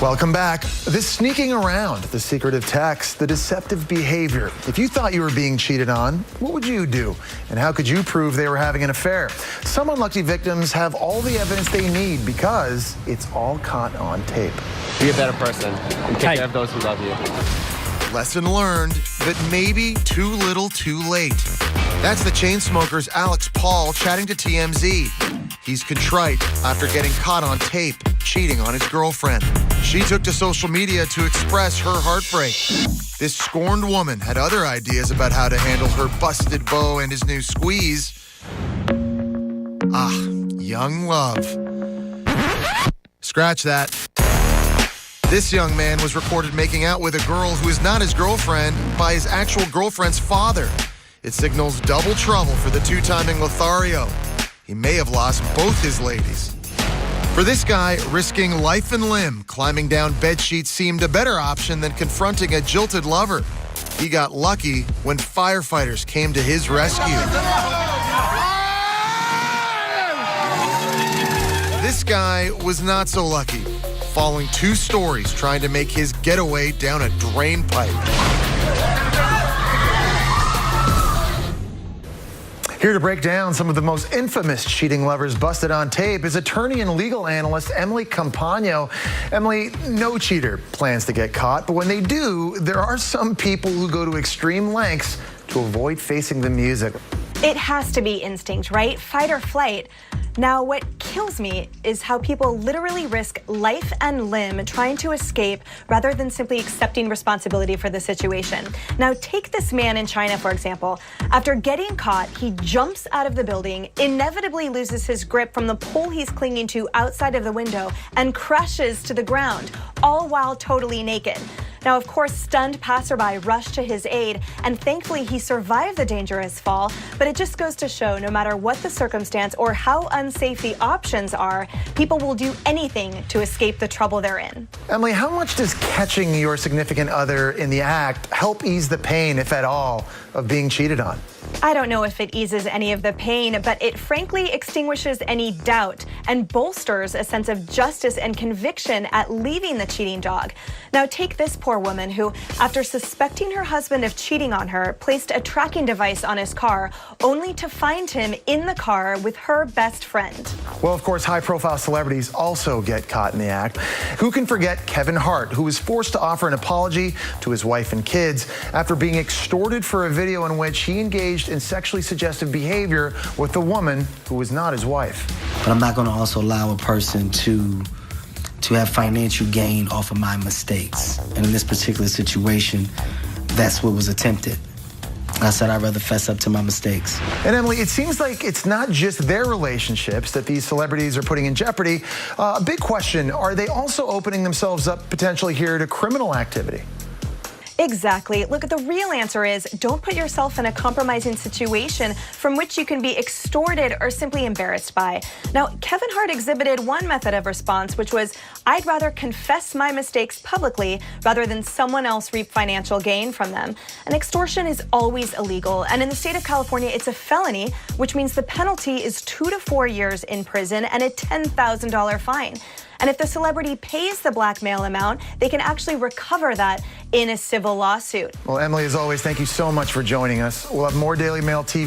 Welcome back. This sneaking around, the secretive text, the deceptive behavior. If you thought you were being cheated on, what would you do? And how could you prove they were having an affair? Some unlucky victims have all the evidence they need because it's all caught on tape. Be a better person and take care of those who love you. Lesson learned, but maybe too little too late. That's the Chainsmokers' Alex Paul chatting to TMZ. He's contrite after getting caught on tape cheating on his girlfriend. She took to social media to express her heartbreak. This scorned woman had other ideas about how to handle her busted beau and his new squeeze. Young love. Scratch that. This young man was reported making out with a girl who is not his girlfriend by his actual girlfriend's father. It signals double trouble for the two-timing Lothario. He may have lost both his ladies. For this guy, risking life and limb climbing down bedsheets seemed a better option than confronting a jilted lover. He got lucky when firefighters came to his rescue. This guy was not so lucky, following 2 stories trying to make his getaway down a drain pipe. Here to break down some of the most infamous cheating lovers busted on tape is attorney and legal analyst Emily Compagno. Emily, no cheater plans to get caught, but when they do, there are some people who go to extreme lengths to avoid facing the music. It has to be instinct, right? Fight or flight. Now, what kills me is how people literally risk life and limb trying to escape rather than simply accepting responsibility for the situation. Now, take this man in China, for example. After getting caught, he jumps out of the building, inevitably loses his grip from the pole he's clinging to outside of the window, and crashes to the ground, all while totally naked. Now, of course, stunned passerby rushed to his aid, and thankfully he survived the dangerous fall. But it just goes to show, no matter what the circumstance or how unsafe the options are, people will do anything to escape the trouble they're in. Emily, how much does catching your significant other in the act help ease the pain, if at all, of being cheated on? I don't know if it eases any of the pain, but it frankly extinguishes any doubt and bolsters a sense of justice and conviction at leaving the cheating dog. Now, take this poor woman who, after suspecting her husband of cheating on her, placed a tracking device on his car, only to find him in the car with her best friend. Well, of course, high-profile celebrities also get caught in the act. Who can forget Kevin Hart, who was forced to offer an apology to his wife and kids after being extorted for a video in which he engaged in sexually suggestive behavior with a woman who was not his wife. But I'm not going to also allow a person to have financial gain off of my mistakes. And in this particular situation, that's what was attempted. I said I'd rather fess up to my mistakes. And Emily, it seems like it's not just their relationships that these celebrities are putting in jeopardy. A big question, are they also opening themselves up potentially here to criminal activity? Exactly. Look, the real answer is don't put yourself in a compromising situation from which you can be extorted or simply embarrassed by. Now, Kevin Hart exhibited one method of response, which was, I'd rather confess my mistakes publicly rather than someone else reap financial gain from them. And extortion is always illegal. And in the state of California, it's a felony, which means the penalty is 2 to 4 years in prison and a $10,000 fine. And if the celebrity pays the blackmail amount, they can actually recover that in a civil lawsuit. Well, Emily, as always, thank you so much for joining us. We'll have more Daily Mail TV.